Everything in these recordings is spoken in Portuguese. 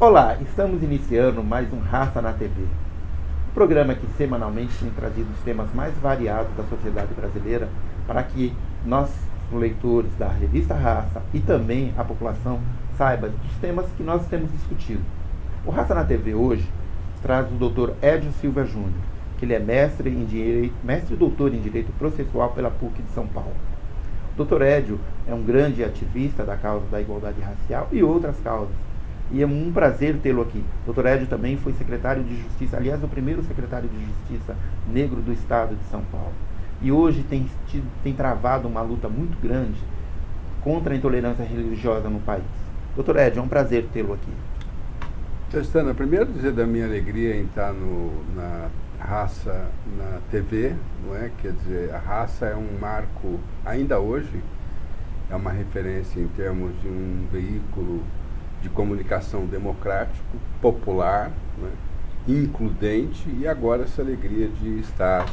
Olá, estamos iniciando mais um Raça na TV, um programa que semanalmente tem trazido os temas mais variados da sociedade brasileira para que nós, leitores da revista Raça e também a população saiba dos temas que nós temos discutido. O Raça na TV hoje traz o Dr. Edio Silva Júnior, que ele é mestre e doutor em Direito Processual pela PUC de São Paulo. O Dr. Edio é um grande ativista da causa da igualdade racial e outras causas. E é um prazer tê-lo aqui. Dr. Edio também foi secretário de Justiça, aliás, o primeiro secretário de Justiça negro do estado de São Paulo. E hoje tem travado uma luta muito grande contra a intolerância religiosa no país. Dr. Edio, é um prazer tê-lo aqui. Testana, primeiro dizer da minha alegria em estar na Raça na TV, não é? Quer dizer, a Raça é um marco, ainda hoje, é uma referência em termos de um veículo de comunicação democrático, popular, né, includente, e agora essa alegria de estar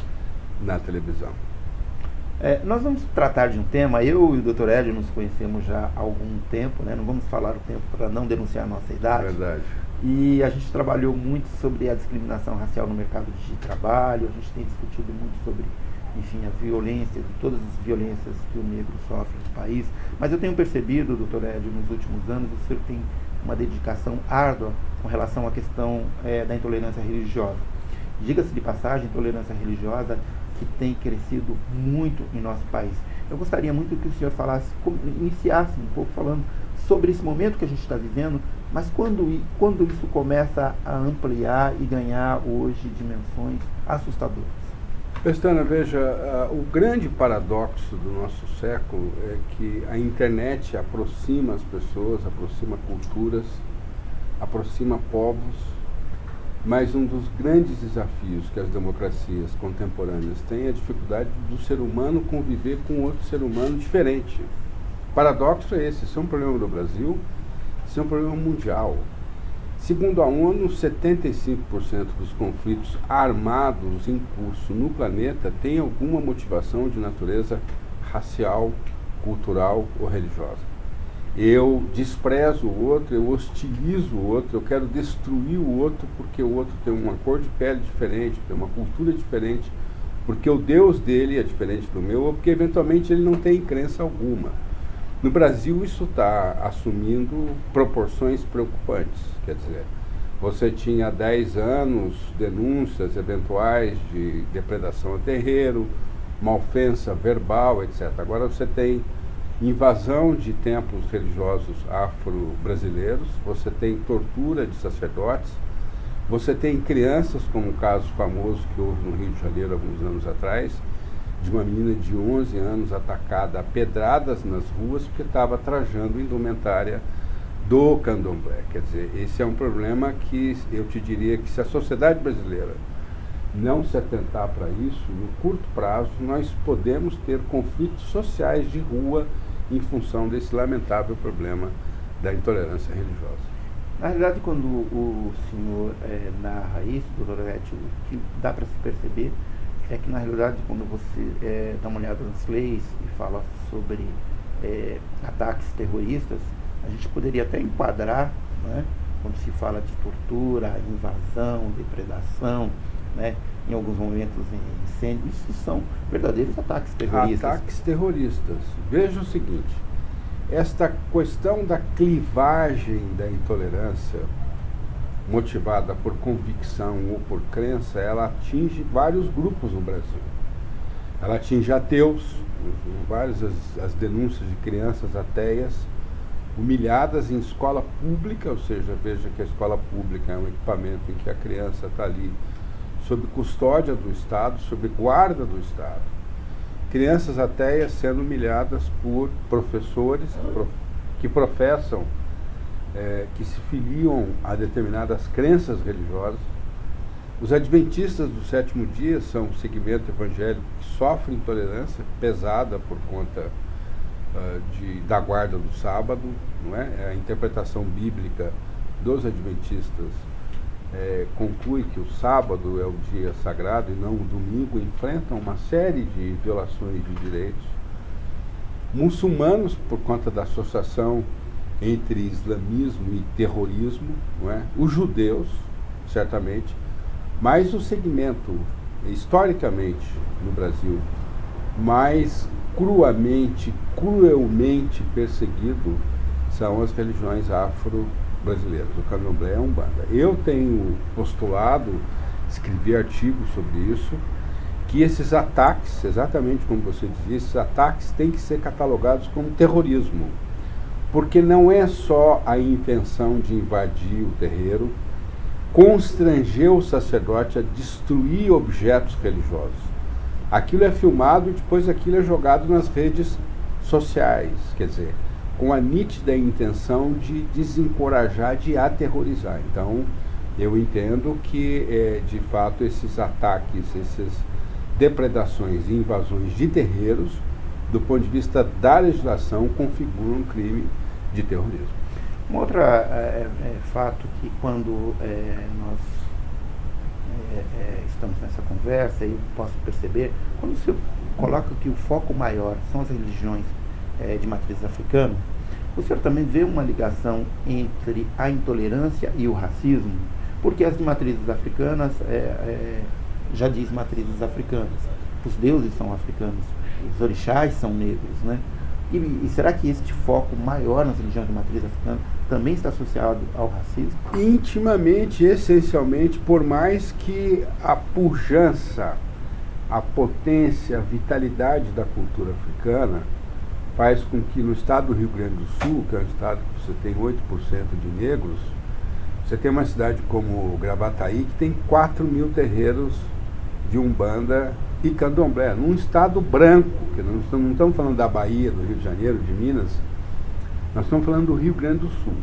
na televisão. Nós vamos tratar de um tema, eu e o Dr. Edio nos conhecemos já há algum tempo, né? Não vamos falar o tempo para não denunciar a nossa idade. Verdade. E a gente trabalhou muito sobre a discriminação racial no mercado de trabalho, a gente tem discutido muito sobre, enfim, a violência, de todas as violências que o negro sofre no país. Mas eu tenho percebido, Dr. Edio, nos últimos anos, o senhor tem uma dedicação árdua com relação à questão da intolerância religiosa. Diga-se de passagem, intolerância religiosa que tem crescido muito em nosso país. Eu gostaria muito que o senhor iniciasse um pouco falando sobre esse momento que a gente está vivendo, mas quando isso começa a ampliar e ganhar hoje dimensões assustadoras. Pestana, veja, o grande paradoxo do nosso século é que a internet aproxima as pessoas, aproxima culturas, aproxima povos, mas um dos grandes desafios que as democracias contemporâneas têm é a dificuldade do ser humano conviver com outro ser humano diferente. O paradoxo é esse, isso é um problema do Brasil, isso é um problema mundial. Segundo a ONU, 75% dos conflitos armados em curso no planeta têm alguma motivação de natureza racial, cultural ou religiosa. Eu desprezo o outro, eu hostilizo o outro, eu quero destruir o outro porque o outro tem uma cor de pele diferente, tem uma cultura diferente, porque o Deus dele é diferente do meu ou porque eventualmente ele não tem crença alguma. No Brasil, isso está assumindo proporções preocupantes. Quer dizer, você tinha há 10 anos denúncias eventuais de depredação a terreiro, uma ofensa verbal, etc. Agora você tem invasão de templos religiosos afro-brasileiros, você tem tortura de sacerdotes, você tem crianças, como o caso famoso que houve no Rio de Janeiro alguns anos atrás, de uma menina de 11 anos atacada a pedradas nas ruas porque estava trajando indumentária do candomblé. Quer dizer, esse é um problema que eu te diria que se a sociedade brasileira não se atentar para isso, no curto prazo nós podemos ter conflitos sociais de rua em função desse lamentável problema da intolerância religiosa. Na realidade, quando o senhor narra isso, Dr. Edio, o que dá para se perceber é que, na realidade, quando você dá uma olhada nas leis e fala sobre ataques terroristas, a gente poderia até enquadrar, né, quando se fala de tortura, invasão, depredação, né, em alguns momentos em incêndio, isso são verdadeiros ataques terroristas. Ataques terroristas. Veja o seguinte, esta questão da clivagem da intolerância motivada por convicção ou por crença, ela atinge vários grupos no Brasil. Ela atinge ateus, várias as denúncias de crianças ateias humilhadas em escola pública, ou seja, veja que a escola pública é um equipamento em que a criança está ali sob custódia do Estado, sob guarda do Estado. Crianças ateias sendo humilhadas por professores que professam que se filiam a determinadas crenças religiosas. Os adventistas do sétimo dia são um segmento evangélico que sofre intolerância pesada por conta da guarda do sábado, não é? A interpretação bíblica dos adventistas conclui que o sábado é o dia sagrado e não o domingo, enfrentam uma série de violações de direitos. Muçulmanos, por conta da associação entre islamismo e terrorismo, não é? Os judeus, certamente, mas o segmento, historicamente, no Brasil, mais cruelmente perseguido são as religiões afro-brasileiras. O candomblé é a Umbanda. Eu tenho postulado, escrevi artigos sobre isso, que esses ataques, exatamente como você dizia, esses ataques têm que ser catalogados como terrorismo, porque não é só a intenção de invadir o terreiro, constranger o sacerdote a destruir objetos religiosos. Aquilo é filmado e depois aquilo é jogado nas redes sociais, quer dizer, com a nítida intenção de desencorajar, de aterrorizar. Então, eu entendo que, de fato, esses ataques, essas depredações e invasões de terreiros, do ponto de vista da legislação, configuram um crime de terrorismo. Um outro fato que quando nós estamos nessa conversa, eu posso perceber, quando você coloca que o foco maior são as religiões de matriz africana, o senhor também vê uma ligação entre a intolerância e o racismo? Porque as de matrizes africanas, já diz matrizes africanas, os deuses são africanos, os orixás são negros, né? E será que este foco maior nas religiões de matriz africana também está associado ao racismo? Intimamente, essencialmente, por mais que a pujança, a potência, a vitalidade da cultura africana faz com que no estado do Rio Grande do Sul, que é um estado que você tem 8% de negros, você tem uma cidade como Gravataí que tem 4 mil terreiros de Umbanda e Candomblé, num estado branco, que não estamos falando da Bahia, do Rio de Janeiro, de Minas, nós estamos falando do Rio Grande do Sul.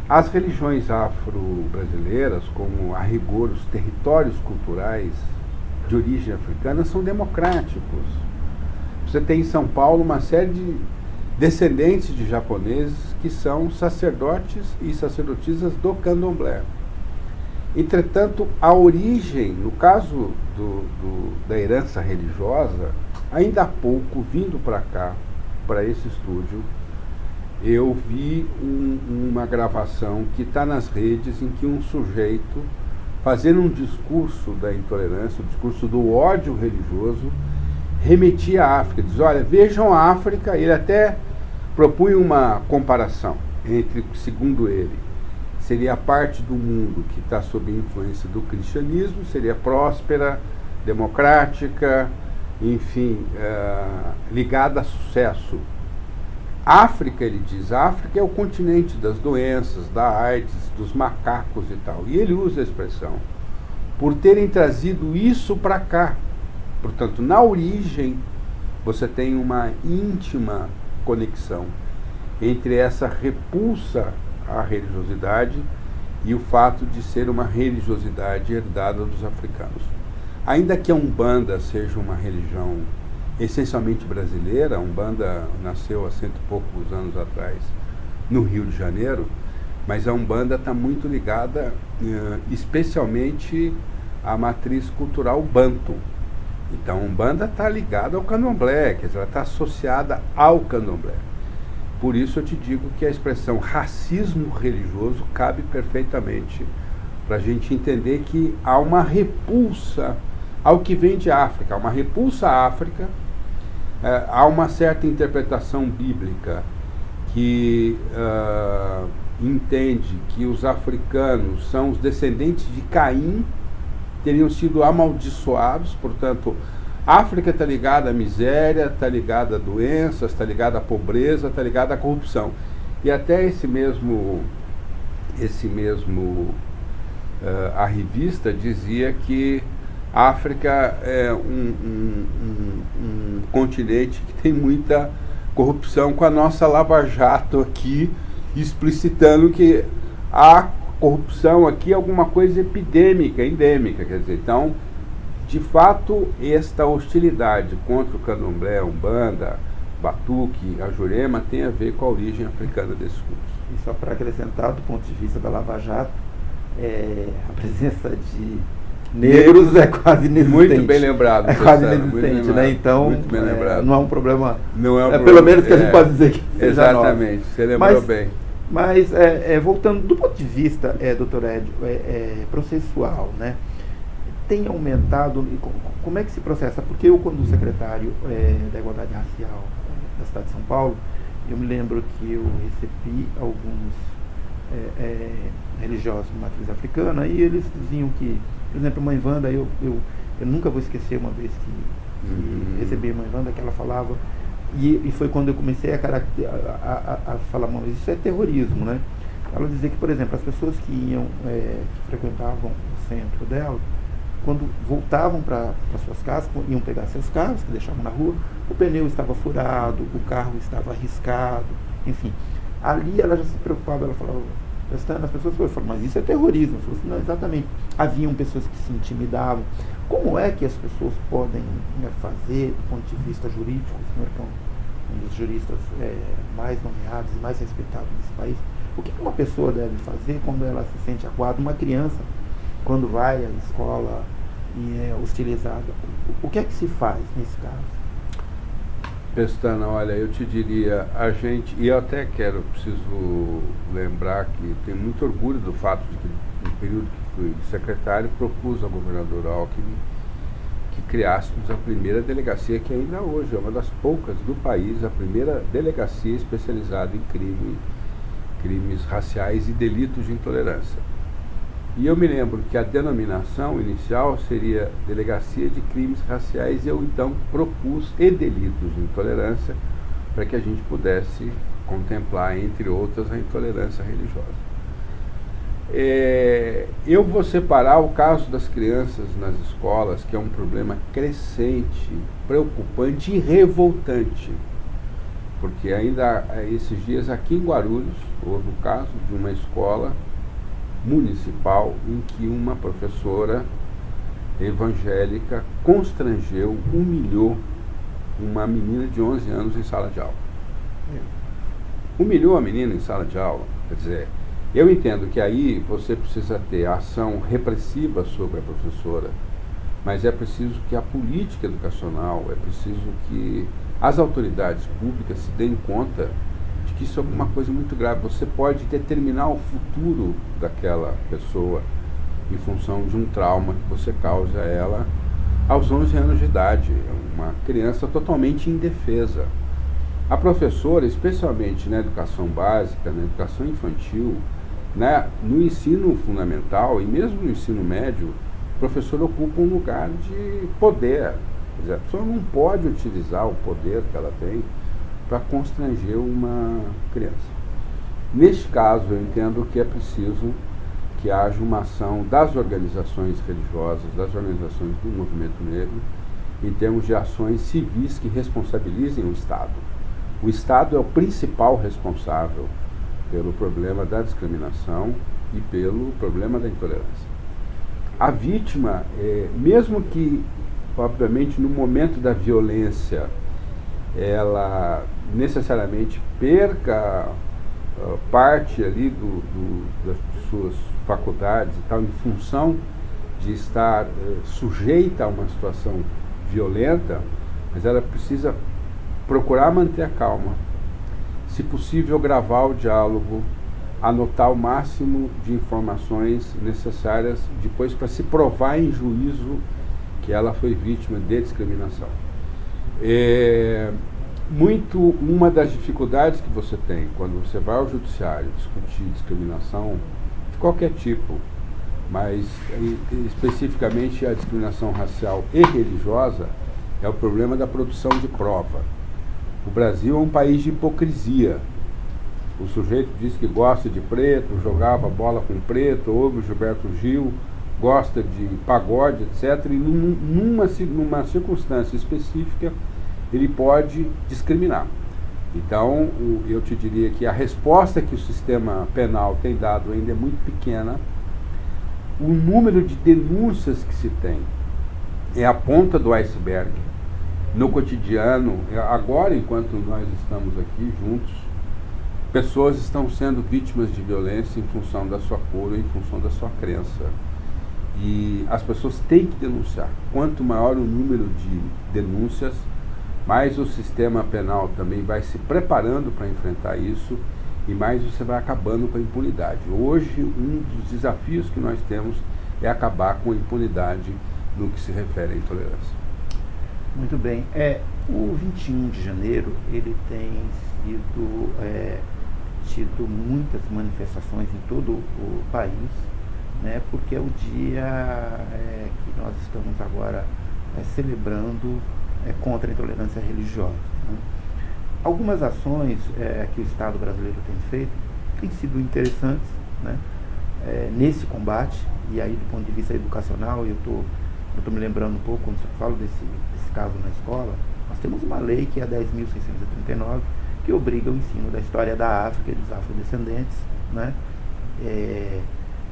As religiões afro-brasileiras, como a rigor os territórios culturais de origem africana, são democráticos. Você tem em São Paulo uma série de descendentes de japoneses que são sacerdotes e sacerdotisas do Candomblé. Entretanto, a origem, no caso da herança religiosa, ainda há pouco, vindo para cá, para esse estúdio, eu vi uma gravação que está nas redes em que um sujeito, fazendo um discurso da intolerância, um discurso do ódio religioso, remetia à África. Diz, olha, vejam a África, ele até propunha uma comparação entre, segundo ele, seria a parte do mundo que está sob a influência do cristianismo, seria próspera, democrática, enfim, ligada a sucesso. África, ele diz, a África é o continente das doenças, da AIDS, dos macacos e tal. E ele usa a expressão, por terem trazido isso para cá. Portanto, na origem, você tem uma íntima conexão entre essa repulsa à religiosidade e o fato de ser uma religiosidade herdada dos africanos. Ainda que a Umbanda seja uma religião essencialmente brasileira, a Umbanda nasceu há 100 e poucos anos atrás no Rio de Janeiro, mas a Umbanda está muito ligada especialmente à matriz cultural banto. Então a Umbanda está ligada ao Candomblé, quer dizer, ela está associada ao Candomblé. Por isso eu te digo que a expressão racismo religioso cabe perfeitamente para a gente entender que há uma repulsa ao que vem de África, há uma repulsa à África, há uma certa interpretação bíblica que entende que os africanos são os descendentes de Caim, teriam sido amaldiçoados, portanto, a África está ligada à miséria, está ligada a doenças, está ligada à pobreza, está ligada à corrupção. E até esse mesmo a revista dizia que a África é um continente que tem muita corrupção, com a nossa Lava Jato aqui explicitando que a corrupção aqui é alguma coisa epidêmica, endêmica, quer dizer, então, de fato, esta hostilidade contra o Candomblé, a Umbanda, Batuque, a Jurema, tem a ver com a origem africana desses grupos. E só para acrescentar, do ponto de vista da Lava Jato, a presença de negros é quase inexistente. Muito bem lembrado. É quase inexistente, né? Então, muito bem lembrado. Não é um problema, não é um pelo menos que a gente pode dizer que seja exatamente, nosso. você lembrou bem. Mas, voltando, do ponto de vista, doutor Edio, processual, né? Tem aumentado, como é que se processa? Porque eu, quando secretário da Igualdade Racial da cidade de São Paulo, eu me lembro que eu recebi alguns religiosos de matriz africana e eles diziam que, por exemplo, a mãe Wanda, eu nunca vou esquecer uma vez que recebi a mãe Wanda, que ela falava, e foi quando eu comecei a falar, mas isso é terrorismo, né? Ela dizia que, por exemplo, as pessoas que que frequentavam o centro dela, quando voltavam para suas casas, iam pegar seus carros, que deixavam na rua, o pneu estava furado, o carro estava arriscado, enfim. Ali ela já se preocupava, ela falava, as pessoas falaram, mas isso é terrorismo. Eu falei assim, não, exatamente. Haviam pessoas que se intimidavam. Como é que as pessoas podem fazer, do ponto de vista jurídico, o senhor que é um dos juristas mais nomeados e mais respeitados desse país, o que uma pessoa deve fazer quando ela se sente acuada? Uma criança, quando vai à escola e é hostilizada, o que é que se faz nesse caso? Pestana, olha, eu te diria, e eu até preciso lembrar que tenho muito orgulho do fato de que, no período que fui secretário, propus ao governador Alckmin que criássemos a primeira delegacia, que ainda hoje é uma das poucas do país, a primeira delegacia especializada em crimes raciais e delitos de intolerância. E eu me lembro que a denominação inicial seria Delegacia de Crimes Raciais, e eu então propus e delitos de intolerância, para que a gente pudesse contemplar, entre outras, a intolerância religiosa. Eu vou separar o caso das crianças nas escolas, que é um problema crescente, preocupante e revoltante, porque ainda esses dias aqui em Guarulhos, houve o caso de uma escola municipal em que uma professora evangélica constrangeu, humilhou uma menina de 11 anos em sala de aula. Humilhou a menina em sala de aula. Quer dizer, eu entendo que aí você precisa ter ação repressiva sobre a professora, mas é preciso que a política educacional, é preciso que as autoridades públicas se deem conta de que isso é alguma coisa muito grave. Você pode determinar o futuro daquela pessoa em função de um trauma que você causa a ela aos 11 anos de idade. É uma criança totalmente indefesa. A professora, especialmente na educação básica, na educação infantil, no ensino fundamental e mesmo no ensino médio, o professor ocupa um lugar de poder. Quer dizer, a pessoa não pode utilizar o poder que ela tem para constranger uma criança. Neste caso, eu entendo que é preciso que haja uma ação das organizações religiosas, das organizações do movimento negro, em termos de ações civis que responsabilizem o Estado. O Estado é o principal responsável pelo problema da discriminação e pelo problema da intolerância. A vítima, mesmo que, obviamente, no momento da violência, ela necessariamente perca parte ali das suas faculdades e tal, em função de estar sujeita a uma situação violenta, mas ela precisa procurar manter a calma, se possível gravar o diálogo, anotar o máximo de informações necessárias depois para se provar em juízo que ela foi vítima de discriminação. Uma das dificuldades que você tem quando você vai ao judiciário discutir discriminação de qualquer tipo, mas especificamente a discriminação racial e religiosa, é o problema da produção de prova. O Brasil é um país de hipocrisia. O sujeito diz que gosta de preto, jogava bola com preto, ouve o Gilberto Gil, gosta de pagode, etc. E numa circunstância específica, ele pode discriminar. Então, eu te diria que a resposta que o sistema penal tem dado ainda é muito pequena. O número de denúncias que se tem é a ponta do iceberg. No cotidiano, agora, enquanto nós estamos aqui juntos, pessoas estão sendo vítimas de violência em função da sua cor ou em função da sua crença. E as pessoas têm que denunciar. Quanto maior o número de denúncias, mais o sistema penal também vai se preparando para enfrentar isso e mais você vai acabando com a impunidade. Hoje, um dos desafios que nós temos é acabar com a impunidade no que se refere à intolerância. Muito bem. O 21 de janeiro, ele tem tido muitas manifestações em todo o país, né, porque é o dia que nós estamos agora celebrando contra a intolerância religiosa. Né? Algumas ações que o Estado brasileiro tem feito têm sido interessantes, né, nesse combate, e aí do ponto de vista educacional, eu estou me lembrando um pouco, quando você fala desse caso na escola, nós temos uma lei que é a 10.639, que obriga o ensino da história da África e dos afrodescendentes, né,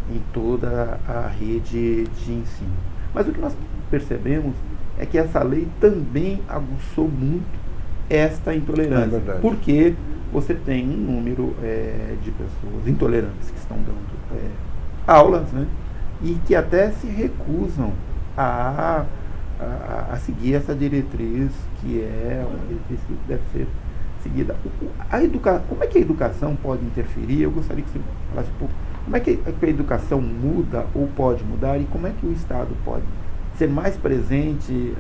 em toda a rede de ensino. Mas o que nós percebemos é que essa lei também aguçou muito esta intolerância, porque você tem um número de pessoas intolerantes que estão dando aulas, né, e que até se recusam a seguir essa diretriz, que é uma diretriz que deve ser seguida. Como é que a educação pode interferir? Eu gostaria que você falasse um pouco como é que a educação muda ou pode mudar, e como é que o Estado pode ser mais presente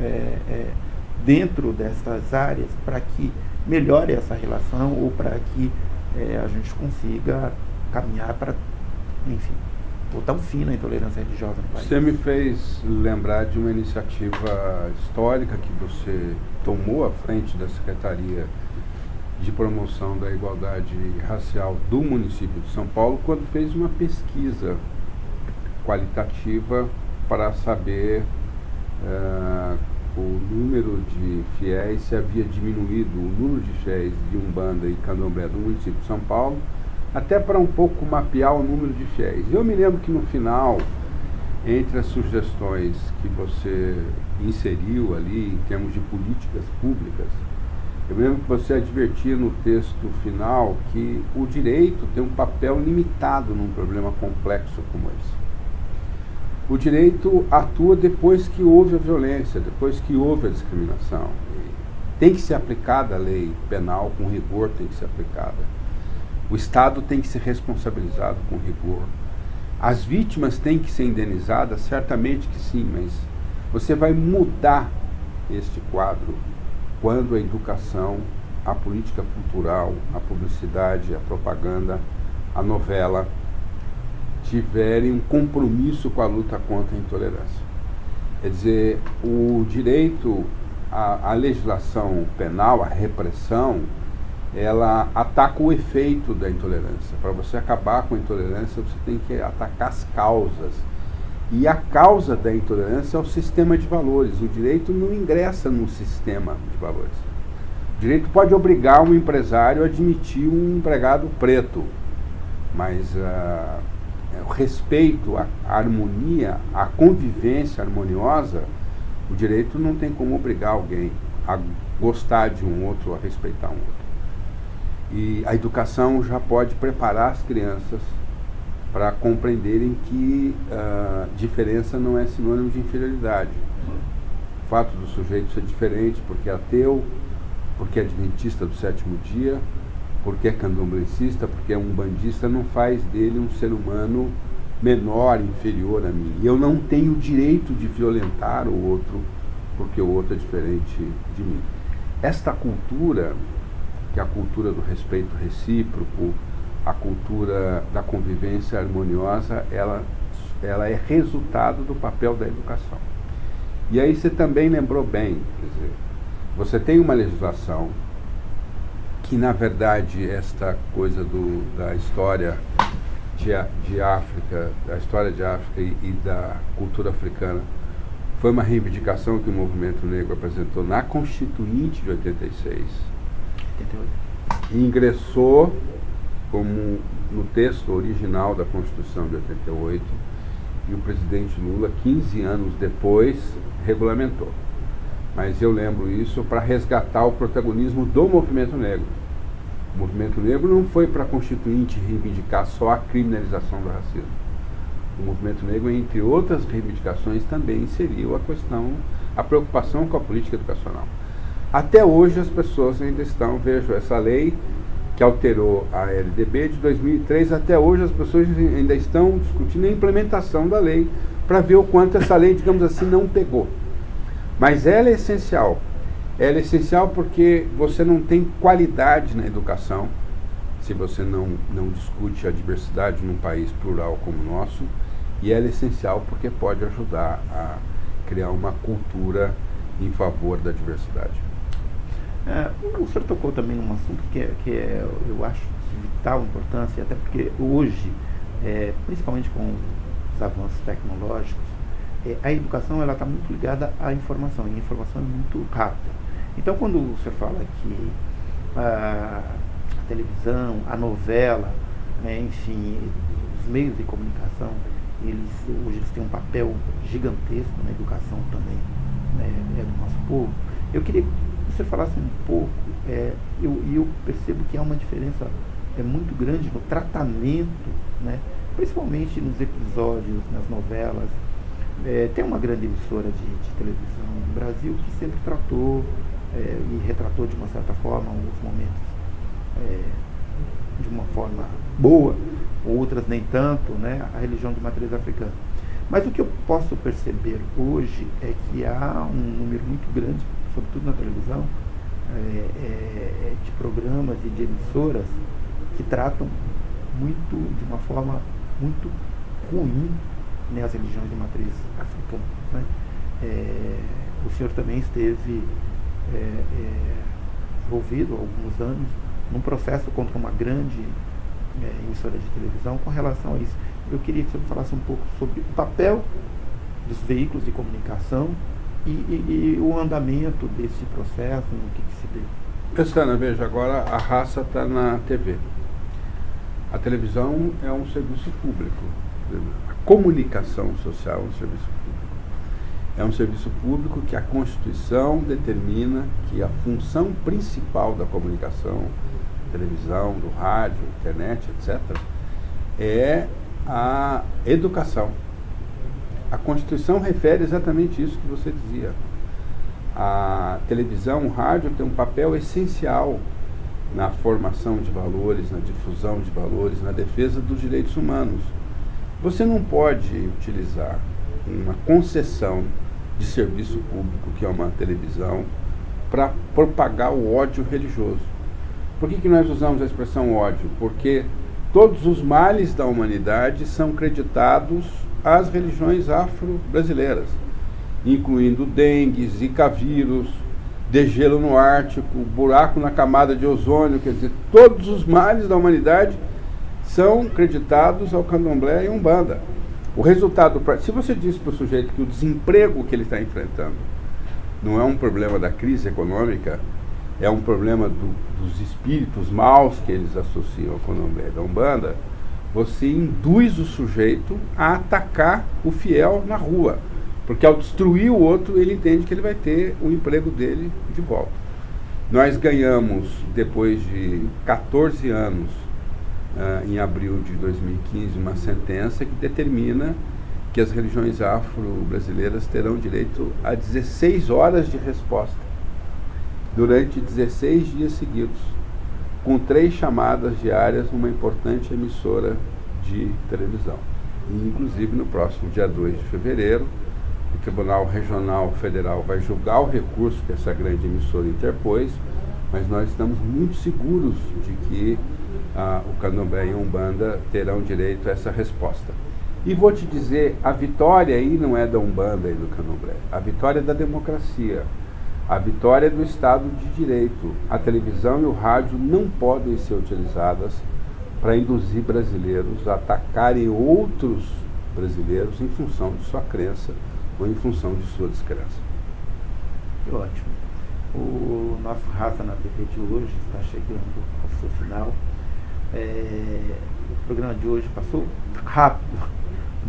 dentro dessas áreas para que melhore essa relação, ou para que a gente consiga caminhar para, enfim, botar um fim na intolerância religiosa no país. Você me fez lembrar de uma iniciativa histórica que você tomou à frente da Secretaria de Promoção da Igualdade Racial do município de São Paulo, quando fez uma pesquisa qualitativa para saber o número de fiéis, se havia diminuído o número de fiéis de Umbanda e Candomblé do município de São Paulo, até para um pouco mapear o número de fiéis. Eu me lembro que no final, entre as sugestões que você inseriu ali em termos de políticas públicas, eu me lembro que você advertia no texto final que o direito tem um papel limitado num problema complexo como esse. O direito atua depois que houve a violência, depois que houve a discriminação. Tem que ser aplicada a lei penal, com rigor tem que ser aplicada. O Estado tem que ser responsabilizado com rigor. As vítimas têm que ser indenizadas? Certamente que sim, mas você vai mudar este quadro quando a educação, a política cultural, a publicidade, a propaganda, a novela tiverem um compromisso com a luta contra a intolerância. Quer dizer, o direito, a legislação penal, a repressão, ela ataca o efeito da intolerância. Para você acabar com a intolerância, você tem que atacar as causas. E a causa da intolerância é o sistema de valores. O direito não ingressa no sistema de valores. O direito pode obrigar um empresário a admitir um empregado preto, mas o respeito, a harmonia, a convivência harmoniosa, o direito não tem como obrigar alguém a gostar de um outro, a respeitar um outro. E a educação já pode preparar as crianças para compreenderem que diferença não é sinônimo de inferioridade. O fato do sujeito ser diferente porque é ateu, porque é adventista do sétimo dia, porque é candomblessista, porque é umbandista, não faz dele um ser humano menor, inferior a mim. E eu não tenho o direito de violentar o outro porque o outro é diferente de mim. Esta cultura, que é a cultura do respeito recíproco, a cultura da convivência harmoniosa, ela é resultado do papel da educação. E aí você também lembrou bem, quer dizer, você tem uma legislação que, na verdade, esta coisa da história de África, da história de África e da cultura africana, foi uma reivindicação que o movimento negro apresentou na Constituinte de 86. 88. E ingressou como no texto original da Constituição de 88, e o presidente Lula, 15 anos depois, regulamentou. Mas eu lembro isso para resgatar o protagonismo do movimento negro. O movimento negro não foi para a Constituinte reivindicar só a criminalização do racismo. O movimento negro, entre outras reivindicações, também inseriu a preocupação com a política educacional. Até hoje as pessoas ainda estão, vejo essa lei, que alterou a LDB de 2003. Até hoje as pessoas ainda estão discutindo a implementação da lei para ver o quanto essa lei, digamos assim, não pegou. Mas ela é essencial. Ela é essencial porque você não tem qualidade na educação se você não discute a diversidade num país plural como o nosso, e ela é essencial porque pode ajudar a criar uma cultura em favor da diversidade. O senhor tocou também num assunto eu acho de vital importância, até porque hoje, principalmente com os avanços tecnológicos, a educação está muito ligada à informação, e a informação é muito rápida. Então, quando o senhor fala que a televisão, a novela, enfim, os meios de comunicação, hoje eles têm um papel gigantesco na educação também, do nosso povo. Eu queria que o senhor falasse um pouco, eu percebo que há uma diferença muito grande no tratamento, principalmente nos episódios, nas novelas. Tem uma grande emissora de televisão no Brasil que sempre tratou e retratou de uma certa forma alguns momentos de uma forma boa, outras nem tanto, a religião de matriz africana. Mas o que eu posso perceber hoje é que há um número muito grande, sobretudo na televisão, de programas e de emissoras que tratam de uma forma muito ruim, as religiões de matriz africana. O senhor também esteve envolvido há alguns anos num processo contra uma grande emissora de televisão com relação a isso. Eu queria que o senhor falasse um pouco sobre o papel dos veículos de comunicação e o andamento desse processo, no que se deu. Pestana, veja, agora a raça está na TV. A televisão é um serviço público. A comunicação social é um serviço público. É um serviço público que a Constituição determina que a função principal da comunicação, televisão, do rádio, internet, etc., é a educação. A Constituição refere exatamente isso que você dizia. A televisão, o rádio tem um papel essencial na formação de valores, na difusão de valores, na defesa dos direitos humanos. Você não pode utilizar uma concessão de serviço público, que é uma televisão, para propagar o ódio religioso. Por que nós usamos a expressão ódio? Porque todos os males da humanidade são creditados às religiões afro-brasileiras, incluindo dengue, zika vírus, degelo no Ártico, buraco na camada de ozônio, quer dizer, todos os males da humanidade são creditados ao candomblé e umbanda. O resultado, se você diz para o sujeito que o desemprego que ele está enfrentando não é um problema da crise econômica, é um problema dos espíritos maus que eles associam ao candomblé e da umbanda, você induz o sujeito a atacar o fiel na rua. Porque ao destruir o outro, ele entende que ele vai ter o emprego dele de volta. Nós ganhamos, depois de 14 anos, em abril de 2015, uma sentença que determina que as religiões afro-brasileiras terão direito a 16 horas de resposta, durante 16 dias seguidos, com 3 chamadas diárias numa importante emissora de televisão. E, inclusive, no próximo dia 2 de fevereiro, o Tribunal Regional Federal vai julgar o recurso que essa grande emissora interpôs, mas nós estamos muito seguros de que o candomblé e a umbanda terão direito a essa resposta. E vou te dizer, a vitória aí não é da umbanda e do candomblé, a vitória é da democracia, a vitória é do Estado de Direito. A televisão e o rádio não podem ser utilizadas para induzir brasileiros a atacarem outros brasileiros em função de sua crença ou em função de sua descrença. Ótimo. O nosso Raça na TV de hoje está chegando ao seu final. O programa de hoje passou rápido,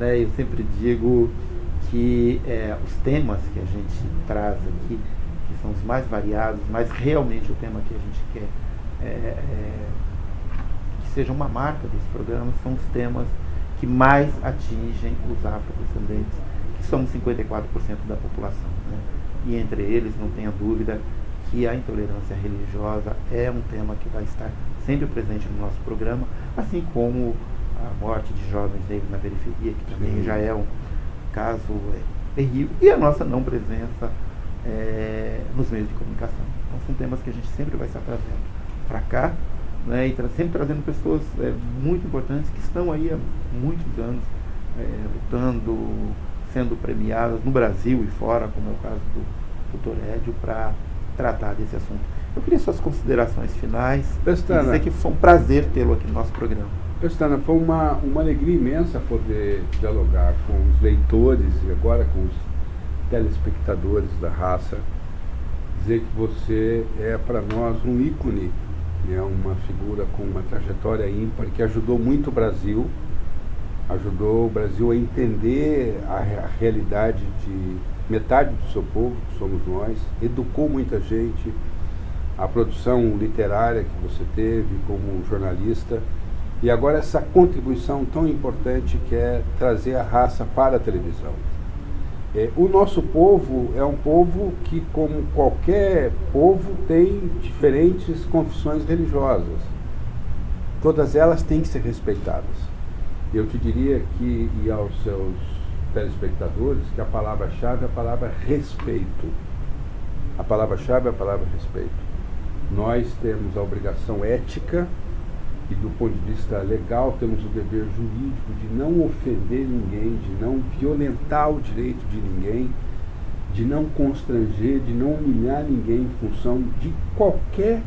Eu sempre digo que os temas que a gente traz aqui, que são os mais variados, mas realmente o tema que a gente quer que seja uma marca desse programa, são os temas que mais atingem os afrodescendentes, que somos 54% da população, E entre eles, não tenha dúvida, que a intolerância religiosa é um tema que vai estar sempre presente no nosso programa, assim como a morte de jovens negros na periferia, que também já é um caso terrível, e a nossa não presença nos meios de comunicação. Então são temas que a gente sempre vai estar trazendo para cá, né, e sempre trazendo pessoas muito importantes que estão aí há muitos anos lutando, sendo premiadas no Brasil e fora, como é o caso do Dr. Edio, para tratar desse assunto. Eu queria suas considerações finais e dizer que foi um prazer tê-lo aqui no nosso programa. Pestana, foi uma alegria imensa poder dialogar com os leitores e agora com os telespectadores da Raça. Dizer que você é para nós um ícone, né, uma figura com uma trajetória ímpar que ajudou muito o Brasil, ajudou o Brasil a entender a realidade de metade do seu povo, que somos nós, educou muita gente, a produção literária que você teve como jornalista, e agora essa contribuição tão importante que é trazer a raça para a televisão. O nosso povo é um povo que, como qualquer povo, tem diferentes confissões religiosas. Todas elas têm que ser respeitadas. Eu te diria que, e aos seus telespectadores, que a palavra-chave é a palavra respeito. A palavra-chave é a palavra respeito. Nós temos a obrigação ética e, do ponto de vista legal, temos o dever jurídico de não ofender ninguém, de não violentar o direito de ninguém, de não constranger, de não humilhar ninguém em função de qualquer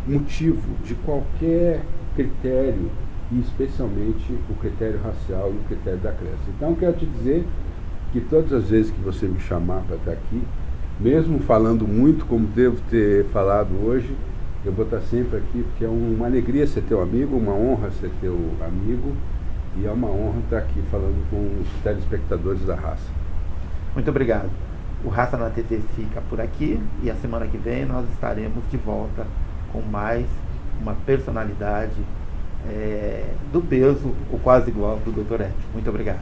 motivo, de qualquer critério, e especialmente o critério racial e o critério da crença. Então, quero te dizer que todas as vezes que você me chamar para estar aqui, mesmo falando muito como devo ter falado hoje, eu vou estar sempre aqui, porque é uma alegria ser teu amigo, uma honra ser teu amigo, e é uma honra estar aqui falando com os telespectadores da Raça. Muito obrigado. O Raça na TV fica por aqui, e a semana que vem nós estaremos de volta com mais uma personalidade do peso, ou quase igual, do Dr. Edio. Muito obrigado.